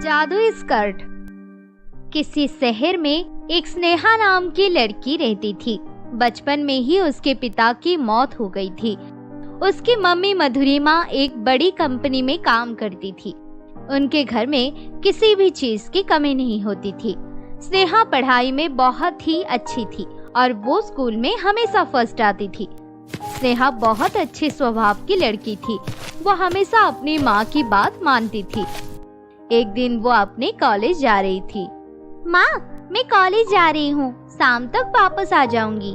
जादुई स्कर्ट। किसी शहर में एक स्नेहा नाम की लड़की रहती थी। बचपन में ही उसके पिता की मौत हो गई थी। उसकी मम्मी मधुरिमा एक बड़ी कंपनी में काम करती थी। उनके घर में किसी भी चीज की कमी नहीं होती थी। स्नेहा पढ़ाई में बहुत ही अच्छी थी और वो स्कूल में हमेशा फर्स्ट आती थी। स्नेहा बहुत अच्छे स्वभाव की लड़की थी। वो हमेशा अपनी माँ की बात मानती थी। एक दिन वो अपने कॉलेज जा रही थी। माँ, मैं कॉलेज जा रही हूँ, शाम तक वापस आ जाऊंगी।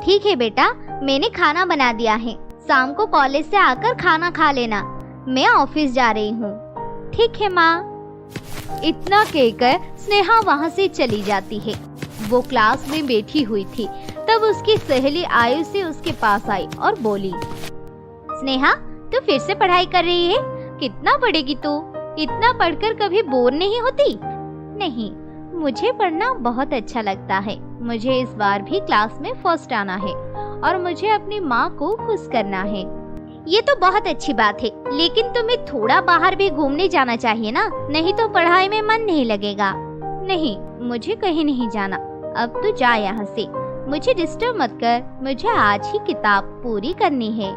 ठीक है बेटा, मैंने खाना बना दिया है, शाम को कॉलेज से आकर खाना खा लेना, मैं ऑफिस जा रही हूँ। ठीक है माँ। इतना कहकर स्नेहा वहाँ से चली जाती है। वो क्लास में बैठी हुई थी, तब उसकी सहेली आयुषी उसके पास आई और बोली, स्नेहा, तू फिर से पढ़ाई कर रही है? कितना पढ़ेगी तू? इतना पढ़कर कभी बोर नहीं होती? नहीं, मुझे पढ़ना बहुत अच्छा लगता है। मुझे इस बार भी क्लास में फर्स्ट आना है और मुझे अपनी माँ को खुश करना है। ये तो बहुत अच्छी बात है, लेकिन तुम्हें थोड़ा बाहर भी घूमने जाना चाहिए ना, नहीं तो पढ़ाई में मन नहीं लगेगा। नहीं, मुझे कहीं नहीं जाना, अब तू जा यहाँ से, मुझे डिस्टर्ब मत कर, मुझे आज ही किताब पूरी करनी है।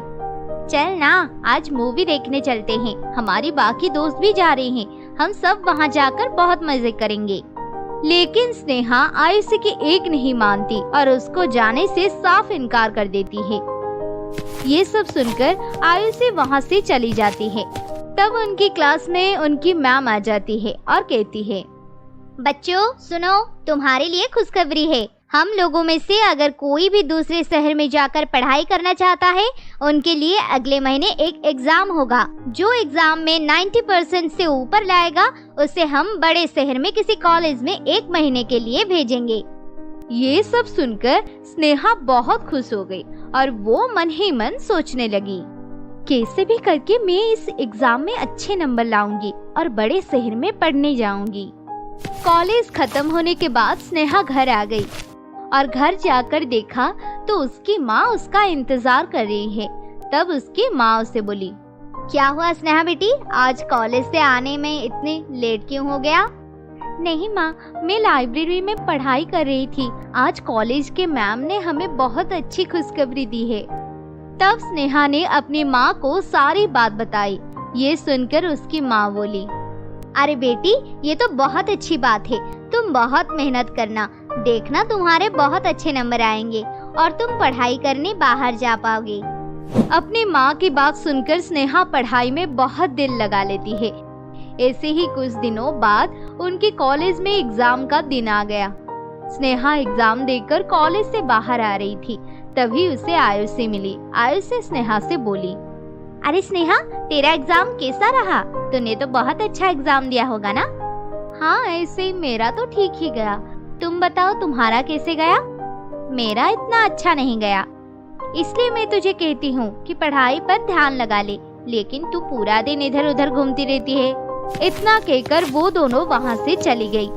चल ना, आज मूवी देखने चलते हैं, हमारी बाकी दोस्त भी जा रहे हैं, हम सब वहाँ जाकर बहुत मजे करेंगे। लेकिन स्नेहा आयुषी की एक नहीं मानती और उसको जाने से साफ इनकार कर देती है। ये सब सुनकर आयुषी वहाँ से चली जाती है। तब उनकी क्लास में उनकी मैम आ जाती है और कहती है, बच्चों सुनो, तुम्हारे लिए खुशखबरी है। हम लोगों में से अगर कोई भी दूसरे शहर में जाकर पढ़ाई करना चाहता है, उनके लिए अगले महीने एक एग्जाम होगा। जो एग्जाम में 90% से ऊपर लाएगा, उसे हम बड़े शहर में किसी कॉलेज में 1 महीने के लिए भेजेंगे। ये सब सुनकर स्नेहा बहुत खुश हो गई और वो मन ही मन सोचने लगी, कैसे भी करके मैं इस एग्जाम में अच्छे नंबर लाऊंगी और बड़े शहर में पढ़ने जाऊंगी। कॉलेज खत्म होने के बाद स्नेहा घर आ गई और घर जाकर देखा तो उसकी माँ उसका इंतजार कर रही है। तब उसकी माँ उसे बोली, क्या हुआ स्नेहा बेटी, आज कॉलेज से आने में इतने लेट क्यों हो गया? नहीं माँ, मैं लाइब्रेरी में पढ़ाई कर रही थी। आज कॉलेज के मैम ने हमें बहुत अच्छी खुशखबरी दी है। तब स्नेहा ने अपनी माँ को सारी बात बताई। ये सुनकर उसकी माँ बोली, अरे बेटी, ये तो बहुत अच्छी बात है, तुम बहुत मेहनत करना, देखना तुम्हारे बहुत अच्छे नंबर आएंगे और तुम पढ़ाई करने बाहर जा पाओगे। अपनी माँ की बात सुनकर स्नेहा पढ़ाई में बहुत दिल लगा लेती है। ऐसे ही कुछ दिनों बाद उनके कॉलेज में एग्जाम का दिन आ गया। स्नेहा एग्जाम देकर कॉलेज से बाहर आ रही थी, तभी उसे आयुषी मिली। आयुषी स्नेहा से बोली, अरे स्नेहा, तेरा एग्जाम कैसा रहा? तूने तो बहुत अच्छा एग्जाम दिया होगा ना? हाँ, ऐसे मेरा तो ठीक ही गया। तुम बताओ, तुम्हारा कैसे गया? मेरा इतना अच्छा नहीं गया, इसलिए मैं तुझे कहती हूँ कि पढ़ाई पर ध्यान लगा ले, लेकिन तू पूरा दिन इधर उधर घूमती रहती है। इतना कहकर वो दोनों वहाँ से चली गई।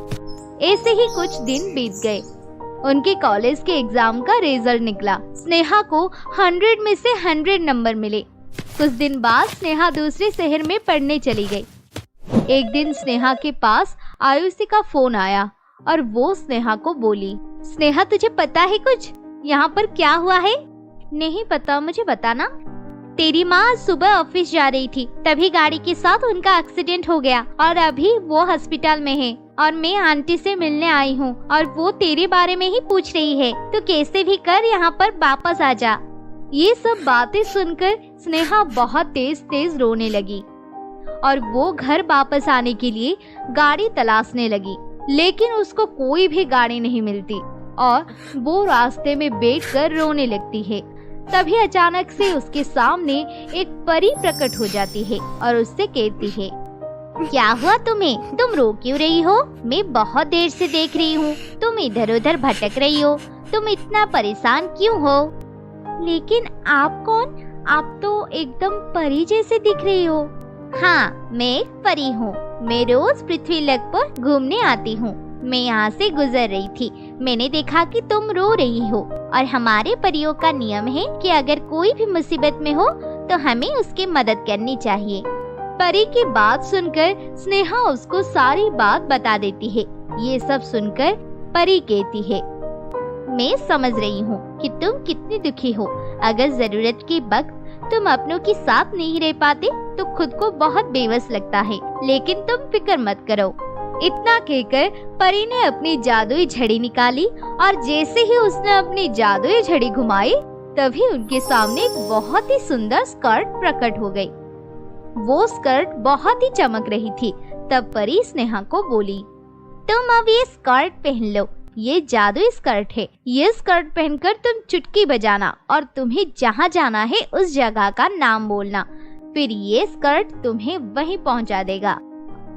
ऐसे ही कुछ दिन बीत गए। उनके कॉलेज के एग्जाम का रिजल्ट निकला। स्नेहा को 100 में से 100 नंबर मिले। कुछ दिन बाद स्नेहा दूसरे शहर में पढ़ने चली गई। एक दिन स्नेहा के पास आयुषी का फोन आया और वो स्नेहा को बोली, स्नेहा तुझे पता है कुछ यहाँ पर क्या हुआ है? नहीं पता, मुझे बताना। तेरी माँ सुबह ऑफिस जा रही थी, तभी गाड़ी के साथ उनका एक्सीडेंट हो गया और अभी वो हॉस्पिटल में है और मैं आंटी से मिलने आई हूँ और वो तेरे बारे में ही पूछ रही है। तो कैसे भी कर यहाँ पर वापस आ जा। ये सब बातें सुनकर स्नेहा बहुत तेज तेज रोने लगी और वो घर वापस आने के लिए गाड़ी तलाशने लगी, लेकिन उसको कोई भी गाड़ी नहीं मिलती और वो रास्ते में बैठकर रोने लगती है। तभी अचानक से उसके सामने एक परी प्रकट हो जाती है और उससे कहती है, क्या हुआ तुम्हें? तुम रो क्यों रही हो? मैं बहुत देर से देख रही हूँ, तुम इधर उधर भटक रही हो, तुम इतना परेशान क्यों हो? लेकिन आप कौन? आप तो एकदम परी जैसे दिख रही हो। हाँ, मैं एक परी हूँ। मैं रोज पृथ्वी लोक पर घूमने आती हूँ। मैं यहाँ से गुजर रही थी, मैंने देखा कि तुम रो रही हो और हमारे परियों का नियम है कि अगर कोई भी मुसीबत में हो तो हमें उसकी मदद करनी चाहिए। परी की बात सुनकर स्नेहा उसको सारी बात बता देती है। ये सब सुनकर परी कहती है, मैं समझ रही हूँ कि तुम कितनी दुखी हो। अगर जरूरत के वक्त तुम अपनों के साथ नहीं रह पाते तो खुद को बहुत बेबस लगता है, लेकिन तुम फिक्र मत करो। इतना कहकर परी ने अपनी जादुई झड़ी निकाली और जैसे ही उसने अपनी जादुई झड़ी घुमाई तभी उनके सामने एक बहुत ही सुंदर स्कर्ट प्रकट हो गई। वो स्कर्ट बहुत ही चमक रही थी। तब परी स्नेहा को बोली, तुम अब ये स्कर्ट पहन लो, ये जादुई स्कर्ट है। ये स्कर्ट पहनकर तुम चुटकी बजाना और तुम्हें जहाँ जाना है उस जगह का नाम बोलना, फिर ये स्कर्ट तुम्हें वहीं पहुँचा देगा।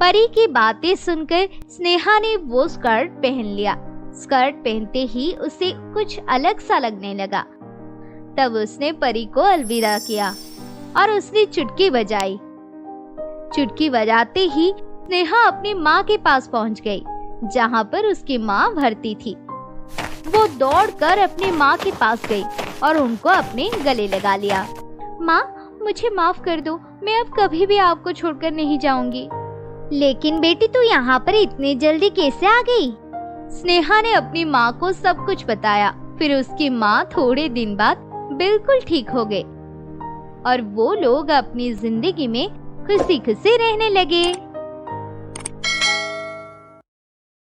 परी की बातें सुनकर स्नेहा ने वो स्कर्ट पहन लिया। स्कर्ट पहनते ही उसे कुछ अलग सा लगने लगा। तब उसने परी को अलविदा किया और उसने चुटकी बजाई। चुटकी बजाते ही स्नेहा अपनी माँ के पास पहुँच गई, जहाँ पर उसकी माँ भर्ती थी। वो दौड़कर अपनी माँ के पास गई और उनको अपने गले लगा लिया। माँ, मुझे माफ कर दो, मैं अब कभी भी आपको छोड़कर नहीं जाऊंगी। लेकिन बेटी, तू यहाँ पर इतनी जल्दी कैसे आ गई? स्नेहा ने अपनी माँ को सब कुछ बताया। फिर उसकी माँ थोड़े दिन बाद बिल्कुल ठीक हो गए और वो लोग अपनी जिंदगी में खुशी खुशी रहने लगे।